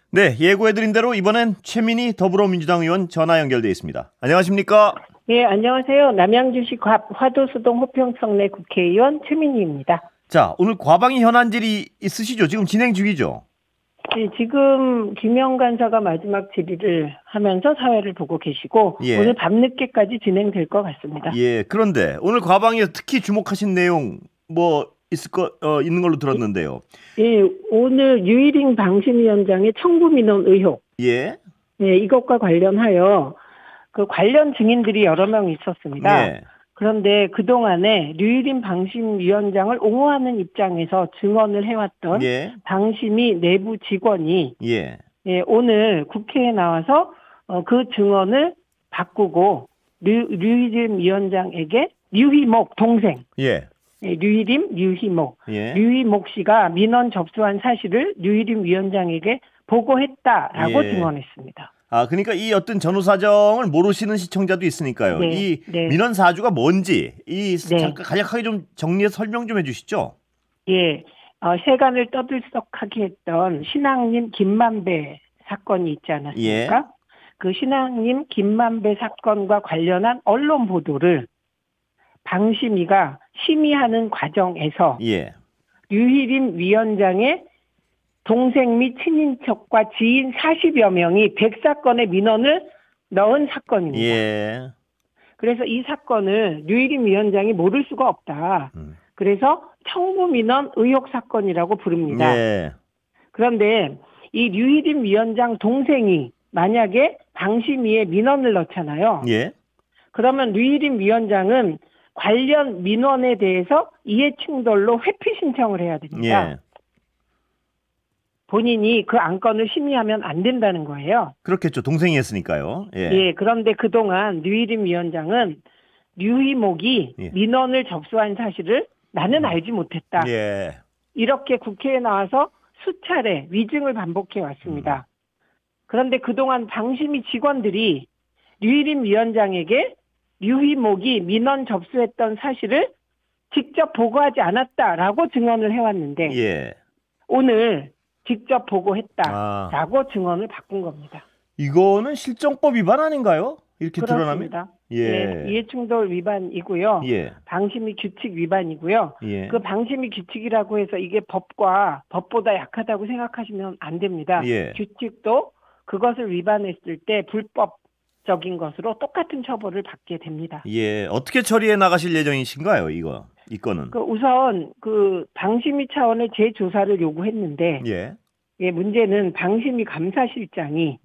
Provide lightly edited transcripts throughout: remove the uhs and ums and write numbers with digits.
네, 예고해드린 대로 이번엔 최민희 더불어민주당 의원 전화 연결돼 있습니다. 안녕하십니까? 네, 안녕하세요. 남양주시 화도수동 호평성내 국회의원 최민희입니다. 자, 오늘 과방위 현안질의 있으시죠? 지금 진행 중이죠? 네, 지금 김영 간사가 마지막 질의를 하면서 사회를 보고 계시고 예. 오늘 밤늦게까지 진행될 것 같습니다. 예, 그런데 오늘 과방위에서 특히 주목하신 내용 있는 걸로 들었는데요. 예, 오늘 유일인 방심위원장의 청구 민원 의혹. 예. 네, 이것과 관련하여 그 관련 증인들이 여러 명 있었습니다. 예. 그런데 그동안에 류일인 방심위원장을 옹호하는 입장에서 증언을 해왔던 예. 방심위 내부 직원이 예. 오늘 국회에 나와서 그 증언을 바꾸고 류일임 위원장에게 류희목 동생 예. 류일임 류희목 예. 류희목 씨가 민원 접수한 사실을 류일임 위원장에게 보고했다라고 예. 증언했습니다. 아, 그러니까 이 어떤 전후 사정을 모르시는 시청자도 있으니까요. 네, 이 네. 민원 사주가 뭔지 네. 잠깐 간략하게 좀 정리해서 설명 좀 해주시죠. 예, 세간을 떠들썩하게 했던 신앙님 김만배 사건이 있지 않았습니까? 예. 그 신앙님 김만배 사건과 관련한 언론 보도를 방심위가 심의하는 과정에서 예. 류희림 위원장의 동생 및 친인척과 지인 40여 명이 100사건의 민원을 넣은 사건입니다. 예. 그래서 이 사건을 류희림 위원장이 모를 수가 없다. 그래서 청구 민원 의혹 사건이라고 부릅니다. 예. 그런데 이 류희림 위원장 동생이 만약에 방심위에 민원을 넣잖아요. 예. 그러면 류희림 위원장은 관련 민원에 대해서 이해충돌로 회피 신청을 해야 됩니다. 예. 본인이 그 안건을 심의하면 안 된다는 거예요. 그렇겠죠. 동생이 했으니까요. 예. 예, 그런데 그동안 류희림 위원장은 류희목이 예. 민원을 접수한 사실을 나는 알지 못했다. 예. 이렇게 국회에 나와서 수차례 위증을 반복해 왔습니다. 그런데 그동안 방심위 직원들이 류희림 위원장에게 류희목이 민원 접수했던 사실을 직접 보고하지 않았다라고 증언을 해왔는데 예. 오늘 직접 보고했다라고 증언을 바꾼 겁니다. 이거는 실정법 위반 아닌가요? 이렇게 그렇습니다. 드러나면? 예. 네, 이해충돌 위반이고요. 예. 방심위 규칙 위반이고요. 예. 그 방심위 규칙이라고 해서 이게 법보다 약하다고 생각하시면 안 됩니다. 예. 규칙도 그것을 위반했을 때 불법적인 것으로 똑같은 처벌을 받게 됩니다. 예. 어떻게 처리해 나가실 예정이신가요? 이 건은. 우선 방심위 차원의 재조사를 요구했는데 예. 예, 문제는 방심위 감사실장이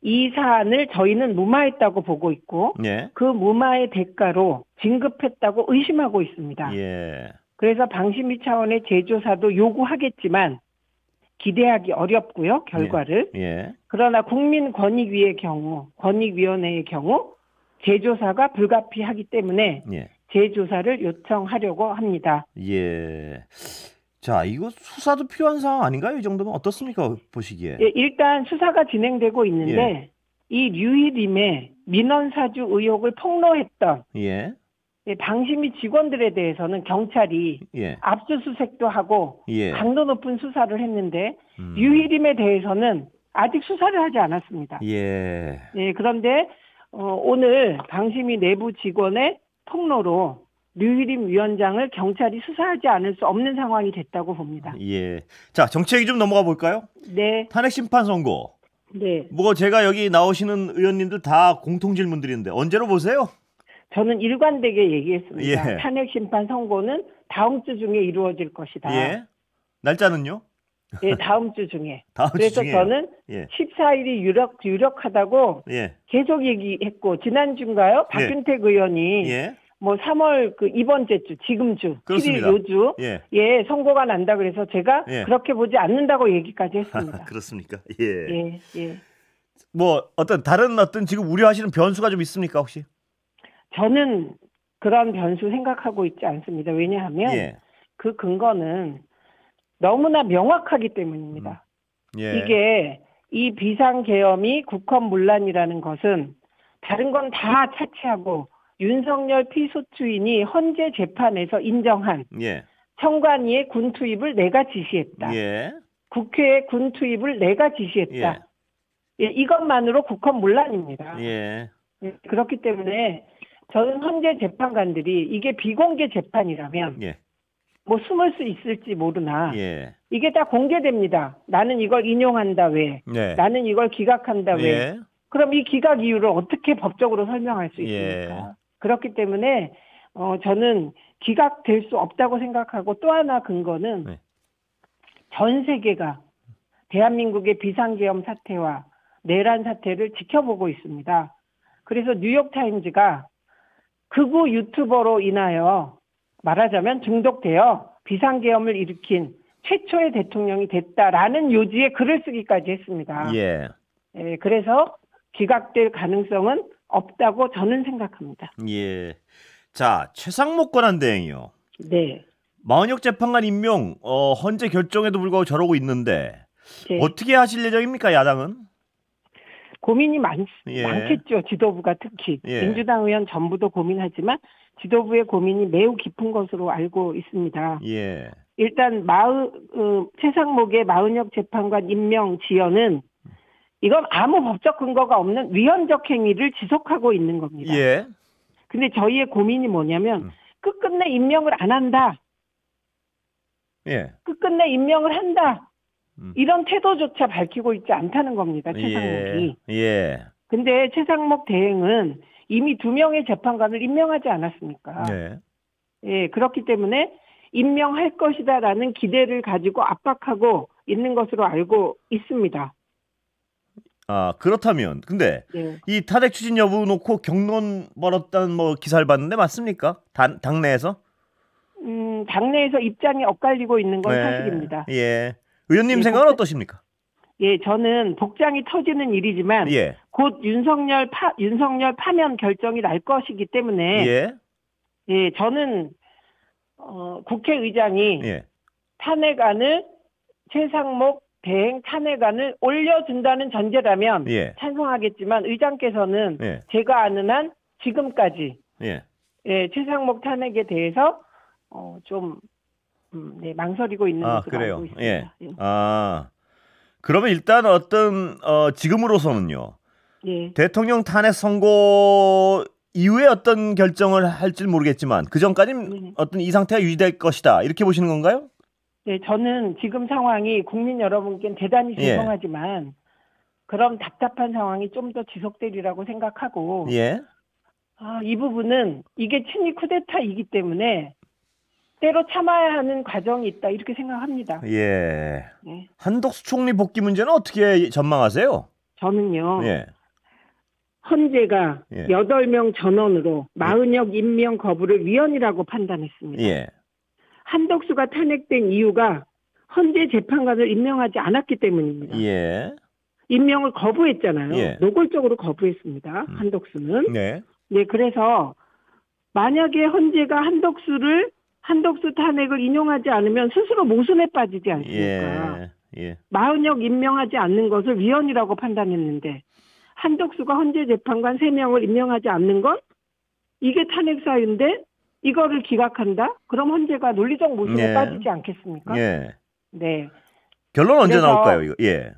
이 사안을 저희는 무마했다고 보고 있고 예. 그 무마의 대가로 진급했다고 의심하고 있습니다. 예. 그래서 방심위 차원의 재조사도 요구하겠지만 기대하기 어렵고요, 결과를. 예. 그러나 국민권익위원회의 경우 재조사가 불가피하기 때문에 예. 재조사를 요청하려고 합니다. 예. 자, 이거 수사도 필요한 상황 아닌가요? 이 정도면 어떻습니까? 보시기에. 예, 일단 수사가 진행되고 있는데 이 류희림의 민원사주 의혹을 폭로했던 예. 방심위 직원들에 대해서는 경찰이 예. 압수수색도 하고 예. 강도 높은 수사를 했는데 류희림에 대해서는 아직 수사를 하지 않았습니다. 예. 예, 그런데 오늘 방심위 내부 직원의 폭로로 류희림 위원장을 경찰이 수사하지 않을 수 없는 상황이 됐다고 봅니다. 예. 자, 정치 얘기 좀 넘어가 볼까요? 네. 탄핵 심판 선고. 네. 제가 여기 나오시는 의원님들 다 공통 질문드리는데 언제로 보세요? 저는 일관되게 얘기했습니다. 예. 탄핵 심판 선고는 다음 주 중에 이루어질 것이다. 예. 날짜는요? 네, 다음 주 중에. 다음 주 그래서 중에요? 저는 예. 14일이 유력하다고 예. 계속 얘기했고 지난주인가요? 박균택 의원이 예. 3월 이번 주 지금 주 그렇습니다. 7일 요주 예. 선고가 난다 그래서 제가 예. 그렇게 보지 않는다고 얘기까지 했습니다. 그렇습니까? 예. 예. 다른 지금 우려하시는 변수가 좀 있습니까, 혹시? 저는 그런 변수 생각하고 있지 않습니다. 왜냐하면 예. 그 근거는 너무나 명확하기 때문입니다. 예. 이게 이 비상계엄이 국헌문란이라는 것은 다른 건 다 차치하고 윤석열 피소추인이 헌재 재판에서 인정한 예. 청관위의 군 투입을 내가 지시했다. 예. 국회에 군 투입을 내가 지시했다. 예, 이것만으로 국헌문란입니다. 예. 예, 그렇기 때문에 저는 헌재 재판관들이 이게 비공개 재판이라면 예. 뭐 숨을 수 있을지 모르나 예. 이게 다 공개됩니다. 나는 이걸 인용한다 왜? 네. 나는 이걸 기각한다 왜? 예. 그럼 이 기각 이유를 어떻게 법적으로 설명할 수 있습니까? 예. 그렇기 때문에 저는 기각될 수 없다고 생각하고 또 하나 근거는 네. 전 세계가 대한민국의 비상계엄 사태와 내란 사태를 지켜보고 있습니다. 그래서 뉴욕타임즈가 극우 유튜버로 인하여 말하자면 중독되어 비상계엄을 일으킨 최초의 대통령이 됐다라는 요지의 글을 쓰기까지 했습니다. 예. 예, 그래서 기각될 가능성은 없다고 저는 생각합니다. 예. 자, 최상목 권한대행이요. 네. 마은혁 재판관 임명 헌재 결정에도 불구하고 저러고 있는데 네. 어떻게 하실 예정입니까, 야당은? 고민이 예. 많겠죠. 지도부가 특히. 예. 민주당 의원 전부도 고민하지만 지도부의 고민이 매우 깊은 것으로 알고 있습니다. 예. 일단 최상목의 마은혁 재판관 임명 지연은 이건 아무 법적 근거가 없는 위헌적 행위를 지속하고 있는 겁니다. 예. 근데 저희의 고민이 뭐냐면 끝끝내 임명을 안 한다. 예. 끝끝내 임명을 한다. 이런 태도조차 밝히고 있지 않다는 겁니다. 최상목이. 예. 근데 최상목 대행은 이미 2명의 재판관을 임명하지 않았습니까? 예. 예, 그렇기 때문에 임명할 것이다라는 기대를 가지고 압박하고 있는 것으로 알고 있습니다. 아, 그렇다면 근데 예. 이 탄핵 추진 여부 놓고 경론 벌었다는 뭐 기사를 봤는데 맞습니까? 당내에서? 당내에서 입장이 엇갈리고 있는 건 네. 사실입니다. 예. 의원님 예, 생각은 어떠십니까? 예, 저는 복장이 터지는 일이지만 예. 곧 윤석열 파면 결정이 날 것이기 때문에 예. 예, 저는 국회의장이 예. 탄핵안을 최상목 대행 탄핵안을 올려준다는 전제라면 예. 찬성하겠지만 의장께서는 예. 제가 아는 한 지금까지 예. 예, 최상목 탄핵에 대해서 좀 네, 망설이고 있는 것으로 그래요. 알고 있습니다. 예. 예. 그러면 일단 어떤 지금으로서는요. 예. 대통령 탄핵 선고 이후에 어떤 결정을 할지 모르겠지만 그 전까지는 어떤 이 상태가 유지될 것이다. 이렇게 보시는 건가요? 네, 저는 지금 상황이 국민 여러분께는 대단히 죄송하지만 그런 답답한 상황이 좀 더 지속되리라고 생각하고 예. 이 부분은 이게 친위 쿠데타이기 때문에 때로 참아야 하는 과정이 있다 이렇게 생각합니다. 예. 네. 한덕수 총리 복귀 문제는 어떻게 전망하세요? 저는요. 예. 헌재가 예. 8명 전원으로 마은혁 임명 거부를 위헌이라고 판단했습니다. 예. 한덕수가 탄핵된 이유가 헌재 재판관을 임명하지 않았기 때문입니다. 예. 임명을 거부했잖아요. 예. 노골적으로 거부했습니다. 한덕수는. 네. 네, 그래서 만약에 헌재가 한덕수 탄핵을 인용하지 않으면 스스로 모순에 빠지지 않습니까? 예. 마은혁 임명하지 않는 것을 위헌이라고 판단했는데 한덕수가 헌재 재판관 3명을 임명하지 않는 건 이게 탄핵 사유인데 이거를 기각한다? 그럼 헌재가 논리적 모순에 빠지지 않겠습니까? 예. 네. 결론 언제 그래서 나올까요, 이거? 예.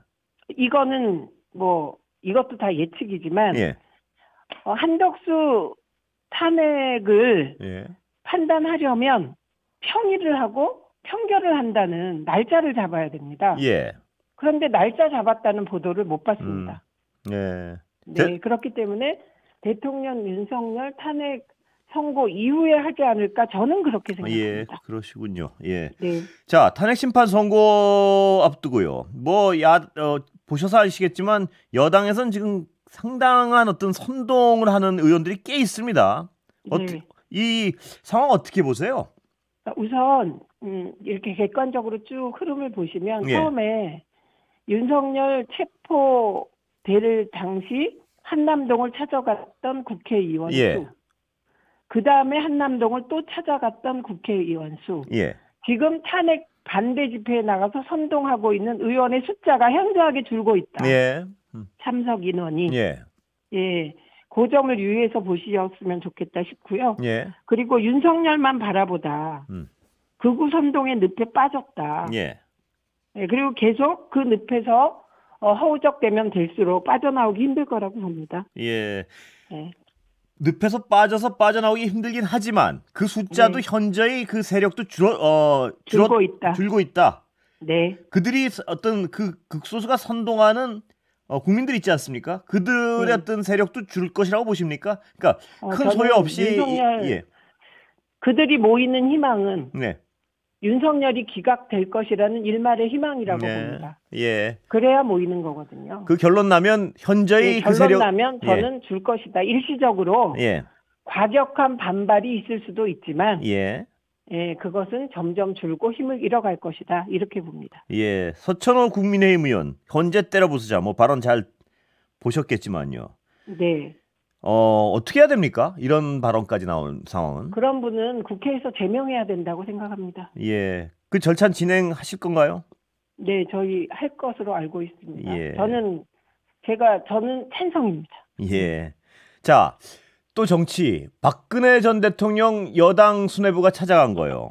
이거는 뭐 이것도 다 예측이지만 예. 한덕수 탄핵을 예. 판단하려면 평의를 하고 평결을 한다는 날짜를 잡아야 됩니다. 예. 그런데 날짜 잡았다는 보도를 못 봤습니다. 예. 네, 그렇기 때문에 대통령 윤석열 탄핵 선고 이후에 하지 않을까 저는 그렇게 생각합니다. 예, 그러시군요. 예. 네. 자, 탄핵 심판 선고 앞두고요. 보셔서 아시겠지만 여당에서는 지금 상당한 어떤 선동을 하는 의원들이 꽤 있습니다. 네. 이 상황 어떻게 보세요? 우선 이렇게 객관적으로 쭉 흐름을 보시면 예. 처음에 윤석열 체포될 당시 한남동을 찾아갔던 국회의원 예. 수, 그 다음에 한남동을 또 찾아갔던 국회의원 수, 예. 지금 탄핵 반대 집회에 나가서 선동하고 있는 의원의 숫자가 현저하게 줄고 있다. 예. 참석 인원이. 예. 예. 그 점을 유의해서 보셨으면 좋겠다 싶고요. 예. 그리고 윤석열만 바라보다 극우 선동의 늪에 빠졌다. 예. 네, 그리고 계속 그 늪에서 허우적대면 될수록 빠져나오기 힘들 거라고 봅니다. 예. 네. 늪에서 빠져서 빠져나오기 힘들긴 하지만 그 숫자도 네. 현저히 그 세력도 줄고 있다. 줄고 있다. 네. 그들이 어떤 그 극소수가 선동하는 국민들 있지 않습니까? 그들의 네. 어떤 세력도 줄 것이라고 보십니까? 그러니까 큰 저는 소요 없이 윤석열 예. 그들이 모이는 희망은 네. 윤석열이 기각될 것이라는 일말의 희망이라고 네. 봅니다. 예. 그래야 모이는 거거든요. 그 결론 나면 현저히 네, 그 세력 결론 나면 저는 줄 것이다. 일시적으로 예. 과격한 반발이 있을 수도 있지만 예. 예, 그것은 점점 줄고 힘을 잃어갈 것이다. 이렇게 봅니다. 예. 서천호 국민의힘 의원 헌재 때려부수자 뭐 발언 잘 보셨겠지만요. 네. 어떻게 해야 됩니까? 이런 발언까지 나온 상황은. 그런 분은 국회에서 제명해야 된다고 생각합니다. 예. 그 절차 진행하실 건가요? 네, 저희 할 것으로 알고 있습니다. 예. 저는 찬성입니다. 예. 자, 또 정치. 박근혜 전 대통령 여당 수뇌부가 찾아간 거예요.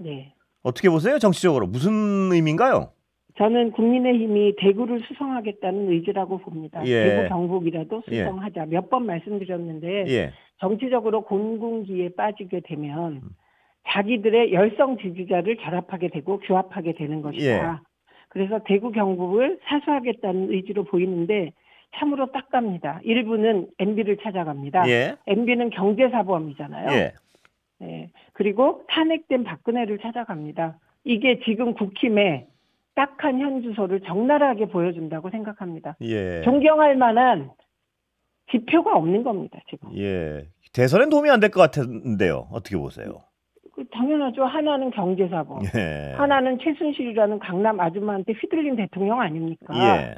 네. 어떻게 보세요? 정치적으로 무슨 의미인가요? 저는 국민의힘이 대구를 수성하겠다는 의지라고 봅니다. 예. 대구 경북이라도 수성하자. 몇 번 말씀드렸는데 예. 정치적으로 곤궁기에 빠지게 되면 자기들의 열성 지지자를 결합하게 되고 규합하게 되는 것이다. 예. 그래서 대구 경북을 사수하겠다는 의지로 보이는데 참으로 딱갑니다. 일부는 MB를 찾아갑니다. 예. MB는 경제사범이잖아요. 예. 네. 그리고 탄핵된 박근혜를 찾아갑니다. 이게 지금 국힘에 딱한 현 주소를 적나라하게 보여준다고 생각합니다. 예. 존경할 만한 지표가 없는 겁니다, 지금. 예. 대선엔 도움이 안 될 것 같은데요. 어떻게 보세요? 당연하죠. 하나는 경제사범, 예. 하나는 최순실이라는 강남 아줌마한테 휘둘린 대통령 아닙니까? 예.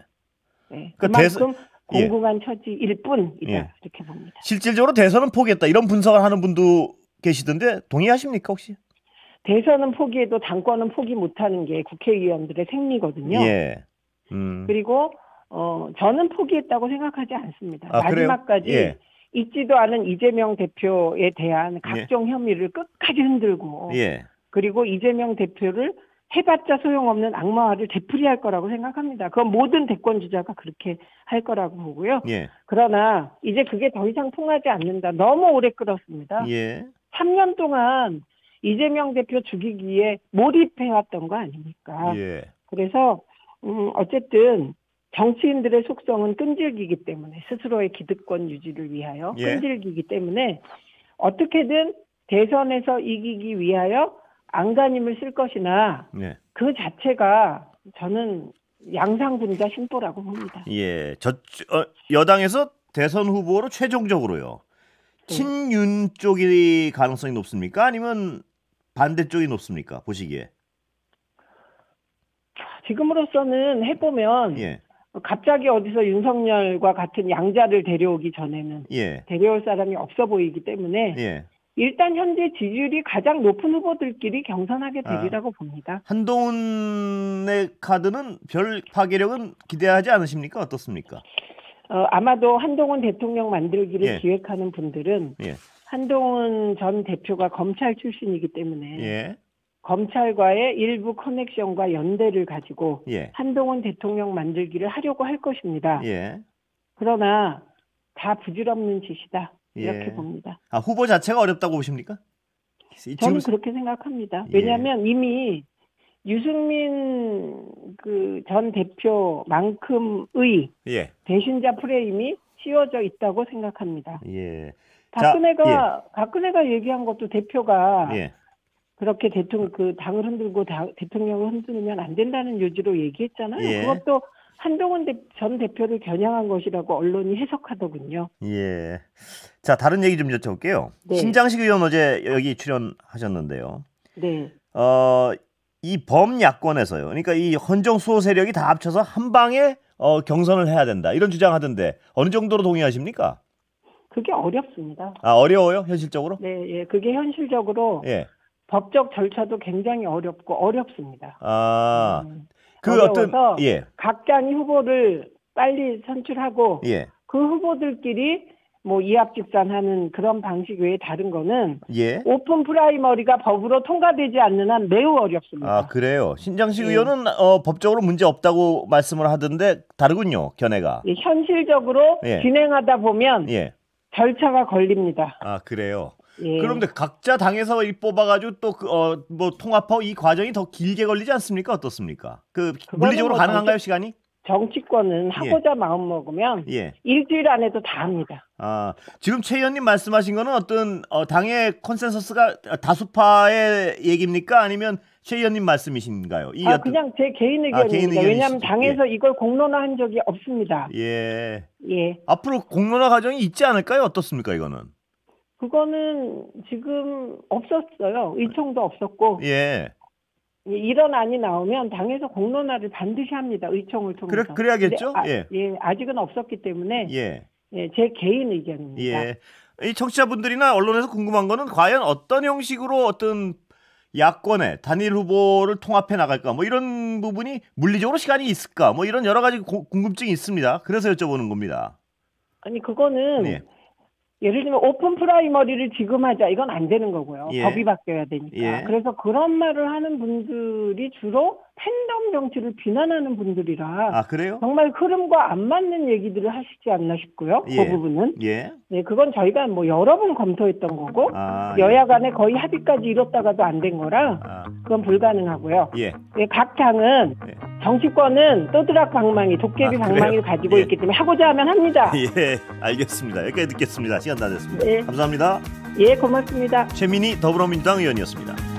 네. 그러니까 그만큼 공공한 처지일 뿐이다. 예. 이렇게 봅니다. 실질적으로 대선은 포기했다. 이런 분석을 하는 분도 계시던데 동의하십니까 혹시? 대선은 포기해도 당권은 포기 못하는 게 국회의원들의 생리거든요. 예. 그리고 저는 포기했다고 생각하지 않습니다. 아, 마지막까지 예. 있지도 않은 이재명 대표에 대한 각종 혐의를 끝까지 흔들고 예. 그리고 이재명 대표를 해봤자 소용없는 악마화를 되풀이할 거라고 생각합니다. 그건 모든 대권 주자가 그렇게 할 거라고 보고요. 예. 그러나 이제 그게 더 이상 통하지 않는다. 너무 오래 끌었습니다. 예. 3년 동안 이재명 대표 죽이기에 몰입해왔던 거 아닙니까? 예. 그래서 어쨌든 정치인들의 속성은 끈질기기 때문에 스스로의 기득권 유지를 위하여 예. 끈질기기 때문에 어떻게든 대선에서 이기기 위하여 안간힘을 쓸 것이나 예. 그 자체가 저는 양상군자 심보라고 봅니다. 예. 여당에서 대선 후보로 최종적으로요. 친윤 쪽이 가능성이 높습니까? 아니면 반대쪽이 높습니까? 보시기에. 지금으로서는 해보면 예. 갑자기 어디서 윤석열과 같은 양자를 데려오기 전에는 예. 데려올 사람이 없어 보이기 때문에 예. 일단 현재 지지율이 가장 높은 후보들끼리 경선하게 되리라고 봅니다. 한동훈의 카드는 별 파괴력은 기대하지 않으십니까? 어떻습니까? 아마도 한동훈 대통령 만들기를 예. 기획하는 분들은 예. 한동훈 전 대표가 검찰 출신이기 때문에 예. 검찰과의 일부 커넥션과 연대를 가지고 예. 한동훈 대통령 만들기를 하려고 할 것입니다. 예. 그러나 다 부질없는 짓이다. 이렇게 예. 봅니다. 아, 후보 자체가 어렵다고 보십니까? 저는 그렇게 생각합니다. 예. 왜냐하면 이미 유승민 그 전 대표만큼의 예. 배신자 프레임이 씌워져 있다고 생각합니다. 예. 박근혜가 얘기한 것도 대표가 예. 그렇게 그 당을 흔들고 대통령을 흔들면 안 된다는 요지로 얘기했잖아요. 예. 그것도 한동훈 전 대표를 겨냥한 것이라고 언론이 해석하더군요. 예. 자, 다른 얘기 좀 여쭤볼게요. 네. 신장식 의원 어제 여기 출연하셨는데요. 네. 이 범야권에서요. 그러니까 이 헌정 수호 세력이 다 합쳐서 한 방에 경선을 해야 된다. 이런 주장하던데 어느 정도로 동의하십니까? 그게 어렵습니다. 아, 어려워요? 현실적으로? 네, 예. 그게 현실적으로 예. 법적 절차도 굉장히 어렵습니다. 아. 그 어려워서 예. 각장이 후보를 빨리 선출하고 예. 그 후보들끼리 뭐 이합집산하는 그런 방식 외에 다른 거는 예. 오픈 프라이머리가 법으로 통과되지 않는 한 매우 어렵습니다. 아, 그래요. 신장식 의원은 법적으로 문제 없다고 말씀을 하던데 다르군요. 견해가. 예, 현실적으로 예. 진행하다 보면 예. 절차가 걸립니다. 아, 그래요. 예. 그런데 각자 당에서 뽑아가지고 또 뭐 통합하고 이 과정이 더 길게 걸리지 않습니까? 어떻습니까? 물리적으로 뭐 가능한가요, 시간이? 정치권은 하고자 마음 먹으면 예. 일주일 안에도 다 합니다. 아, 지금 최 의원님 말씀하신 거는 어떤 당의 컨센서스가 다수파의 얘기입니까? 아니면 최 의원님 말씀이신가요? 그냥 제 개인 의견입니다. 개인 왜냐하면 의견이시죠. 당에서 이걸 공론화한 적이 없습니다. 예. 예. 앞으로 공론화 과정이 있지 않을까요? 어떻습니까, 이거는? 그거는 지금 없었어요. 의총도 없었고. 예. 이런 안이 나오면 당에서 공론화를 반드시 합니다. 의총을 통해서. 그래야겠죠? 예, 아직은 없었기 때문에 예. 제 개인 의견입니다. 예. 이 청취자분들이나 언론에서 궁금한 거는 과연 어떤 형식으로 어떤 야권의 단일 후보를 통합해 나갈까? 뭐 이런 부분이 물리적으로 시간이 있을까? 뭐 이런 여러 가지 궁금증이 있습니다. 그래서 여쭤보는 겁니다. 아니 그거는 예. 예를 들면 오픈 프라이머리를 지금 하자 이건 안 되는 거고요. 예. 법이 바뀌어야 되니까. 예. 그래서 그런 말을 하는 분들이 주로 팬덤 정치를 비난하는 분들이라 아, 그래요? 정말 흐름과 안 맞는 얘기들을 하시지 않나 싶고요. 예. 그 부분은. 예. 네, 그건 저희가 뭐 여러 번 검토했던 거고 아, 여야 간에 거의 합의까지 이뤘다가도 안 된 거라 아, 그건 불가능하고요. 예. 네, 각 당은 예. 정치권은 또드락 방망이, 도깨비 아, 방망이를 그래요? 가지고 예. 있기 때문에 하고자 하면 합니다. 예, 알겠습니다. 여기까지 듣겠습니다. 시간 다 됐습니다. 네. 감사합니다. 예, 고맙습니다. 최민희 더불어민주당 의원이었습니다.